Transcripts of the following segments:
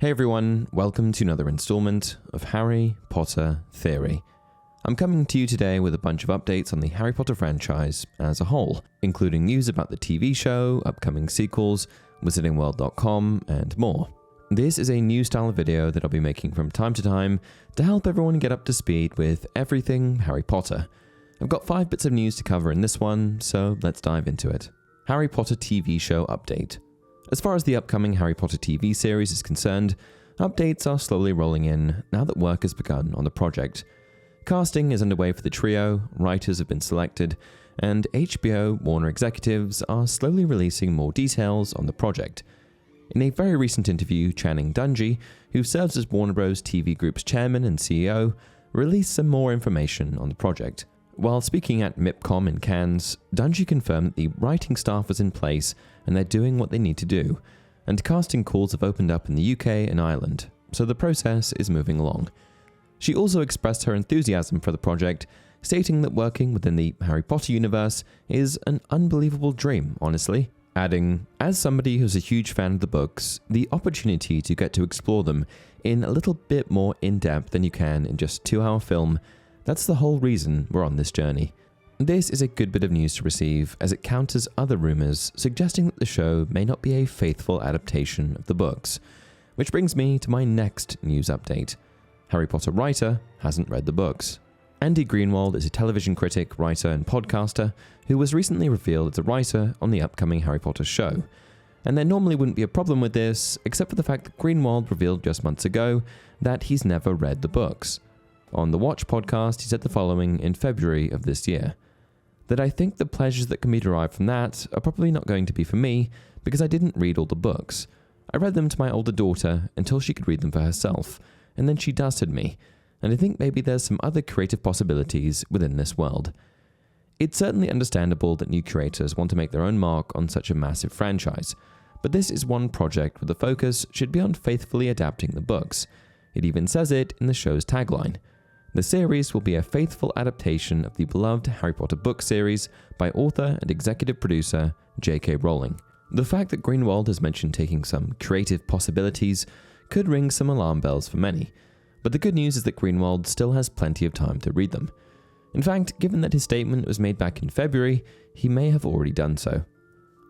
Hey everyone, welcome to another installment of Harry Potter Theory. I'm coming to you today with a bunch of updates on the Harry Potter franchise as a whole, including news about the TV show, upcoming sequels, wizardingworld.com, and more. This is a new style of video that I'll be making from time to time to help everyone get up to speed with everything Harry Potter. I've got 5 bits of news to cover in this one, so let's dive into it. Harry Potter TV show update. As far as the upcoming Harry Potter TV series is concerned, updates are slowly rolling in now that work has begun on the project. Casting is underway for the trio, writers have been selected, and HBO Warner executives are slowly releasing more details on the project. In a very recent interview, Channing Dungey, who serves as Warner Bros. TV Group's chairman and CEO, released some more information on the project. While speaking at MIPCOM in Cannes, Dungey confirmed that the writing staff was in place and they're doing what they need to do, and casting calls have opened up in the UK and Ireland, so the process is moving along. She also expressed her enthusiasm for the project, stating that working within the Harry Potter universe is an unbelievable dream, honestly, adding, "As somebody who's a huge fan of the books, the opportunity to get to explore them in a little bit more in-depth than you can in just a 2-hour film, that's the whole reason we're on this journey." This is a good bit of news to receive, as it counters other rumors suggesting that the show may not be a faithful adaptation of the books. Which brings me to my next news update. Harry Potter writer hasn't read the books. Andy Greenwald is a television critic, writer, and podcaster who was recently revealed as a writer on the upcoming Harry Potter show. And there normally wouldn't be a problem with this, except for the fact that Greenwald revealed just months ago that he's never read the books. On the Watch podcast, he said the following in February of this year: that I think the pleasures that can be derived from that are probably not going to be for me because I didn't read all the books. I read them to my older daughter until she could read them for herself, and then she dusted me, and I think maybe there's some other creative possibilities within this world. It's certainly understandable that new creators want to make their own mark on such a massive franchise, but this is one project where the focus should be on faithfully adapting the books. It even says it in the show's tagline. The series will be a faithful adaptation of the beloved Harry Potter book series by author and executive producer J.K. Rowling. The fact that Greenwald has mentioned taking some creative possibilities could ring some alarm bells for many, but the good news is that Greenwald still has plenty of time to read them. In fact, given that his statement was made back in February, he may have already done so.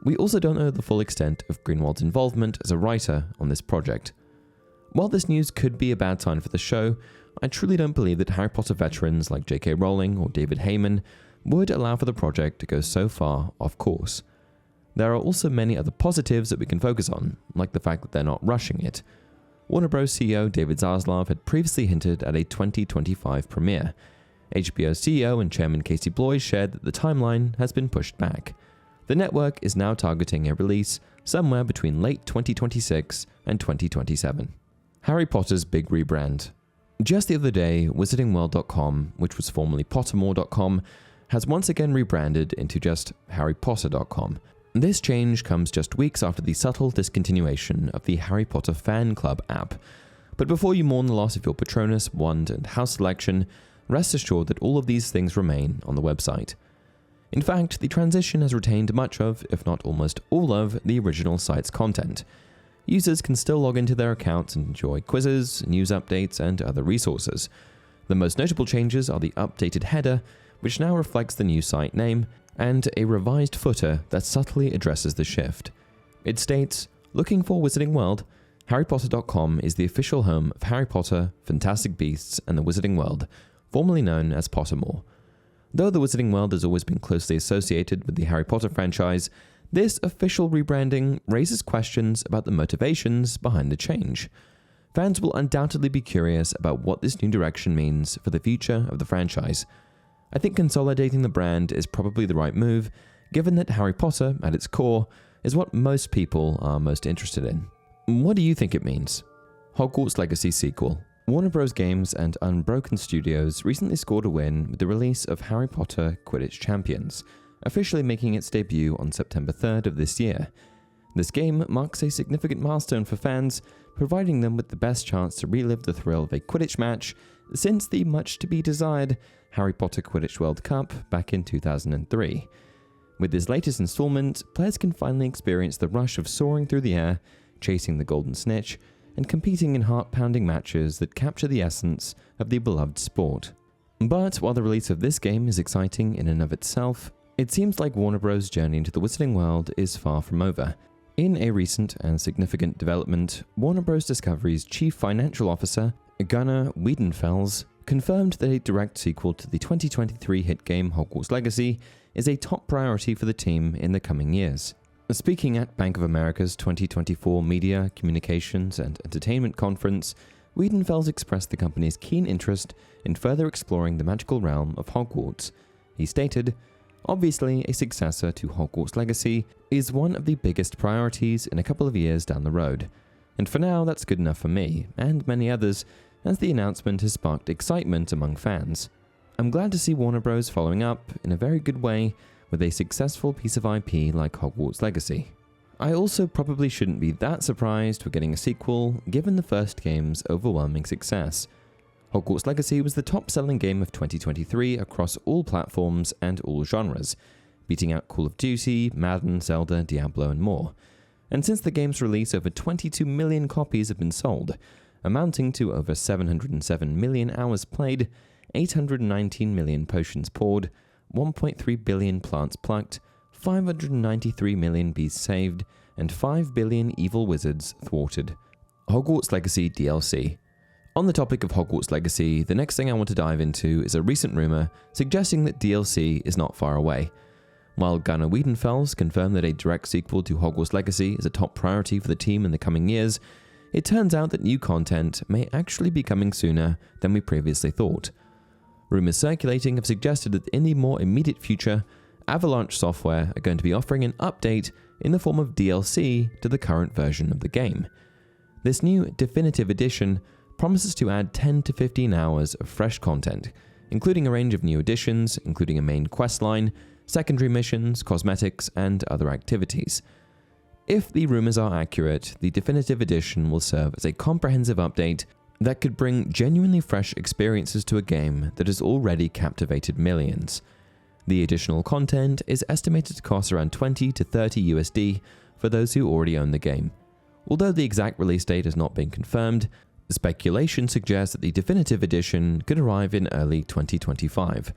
We also don't know the full extent of Greenwald's involvement as a writer on this project. While this news could be a bad sign for the show, I truly don't believe that Harry Potter veterans like J.K. Rowling or David Heyman would allow for the project to go so far off course. There are also many other positives that we can focus on, like the fact that they're not rushing it. Warner Bros. CEO David Zaslav had previously hinted at a 2025 premiere. HBO CEO and Chairman Casey Bloys shared that the timeline has been pushed back. The network is now targeting a release somewhere between late 2026 and 2027. Harry Potter's big rebrand. Just the other day, wizardingworld.com, which was formerly pottermore.com, has once again rebranded into just harrypotter.com. This change comes just weeks after the subtle discontinuation of the Harry Potter Fan Club app. But before you mourn the loss of your Patronus, Wand, and House selection, rest assured that all of these things remain on the website. In fact, the transition has retained much of, if not almost all of, the original site's content. Users can still log into their accounts and enjoy quizzes, news updates, and other resources. The most notable changes are the updated header, which now reflects the new site name, and a revised footer that subtly addresses the shift. It states, "Looking for Wizarding World? HarryPotter.com is the official home of Harry Potter, Fantastic Beasts, and the Wizarding World, formerly known as Pottermore." Though the Wizarding World has always been closely associated with the Harry Potter franchise, this official rebranding raises questions about the motivations behind the change. Fans will undoubtedly be curious about what this new direction means for the future of the franchise. I think consolidating the brand is probably the right move, given that Harry Potter, at its core, is what most people are most interested in. What do you think it means? Hogwarts Legacy sequel. Warner Bros. Games and Unbroken Studios recently scored a win with the release of Harry Potter Quidditch Champions, officially making its debut on September 3rd of this year. This game marks a significant milestone for fans, providing them with the best chance to relive the thrill of a Quidditch match since the much-to-be-desired Harry Potter Quidditch World Cup back in 2003. With this latest installment, players can finally experience the rush of soaring through the air, chasing the golden snitch, and competing in heart-pounding matches that capture the essence of the beloved sport. But while the release of this game is exciting in and of itself, it seems like Warner Bros.' journey into the wizarding world is far from over. In a recent and significant development, Warner Bros. Discovery's chief financial officer, Gunnar Wiedenfels, confirmed that a direct sequel to the 2023 hit game Hogwarts Legacy is a top priority for the team in the coming years. Speaking at Bank of America's 2024 Media, Communications and Entertainment Conference, Wiedenfels expressed the company's keen interest in further exploring the magical realm of Hogwarts. He stated, "Obviously, a successor to Hogwarts Legacy is one of the biggest priorities in a couple of years down the road. And for now, that's good enough for me, and many others, as the announcement has sparked excitement among fans. I'm glad to see Warner Bros. Following up, in a very good way, with a successful piece of IP like Hogwarts Legacy. I also probably shouldn't be that surprised we're getting a sequel, given the first game's overwhelming success. Hogwarts Legacy was the top-selling game of 2023 across all platforms and all genres, beating out Call of Duty, Madden, Zelda, Diablo, and more. And since the game's release, over 22 million copies have been sold, amounting to over 707 million hours played, 819 million potions poured, 1.3 billion plants plucked, 593 million bees saved, and 5 billion evil wizards thwarted. Hogwarts Legacy DLC. On the topic of Hogwarts Legacy, the next thing I want to dive into is a recent rumor suggesting that DLC is not far away. While Gunnar Wiedenfels confirmed that a direct sequel to Hogwarts Legacy is a top priority for the team in the coming years, it turns out that new content may actually be coming sooner than we previously thought. Rumors circulating have suggested that in the more immediate future, Avalanche Software are going to be offering an update in the form of DLC to the current version of the game. This new definitive edition promises to add 10 to 15 hours of fresh content, including a range of new additions, including a main questline, secondary missions, cosmetics, and other activities. If the rumors are accurate, the definitive edition will serve as a comprehensive update that could bring genuinely fresh experiences to a game that has already captivated millions. The additional content is estimated to cost around 20 to 30 USD for those who already own the game. Although the exact release date has not been confirmed, speculation suggests that the definitive edition could arrive in early 2025.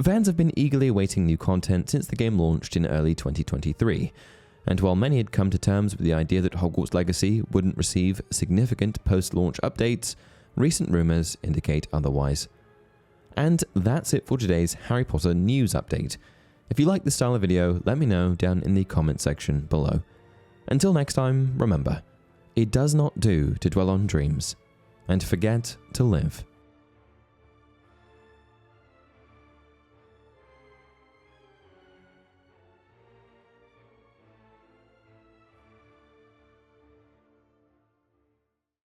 Fans have been eagerly awaiting new content since the game launched in early 2023, and while many had come to terms with the idea that Hogwarts Legacy wouldn't receive significant post-launch updates, recent rumors indicate otherwise. And that's it for today's Harry Potter news update. If you like this style of video, let me know down in the comment section below. Until next time, remember, it does not do to dwell on dreams and forget to live.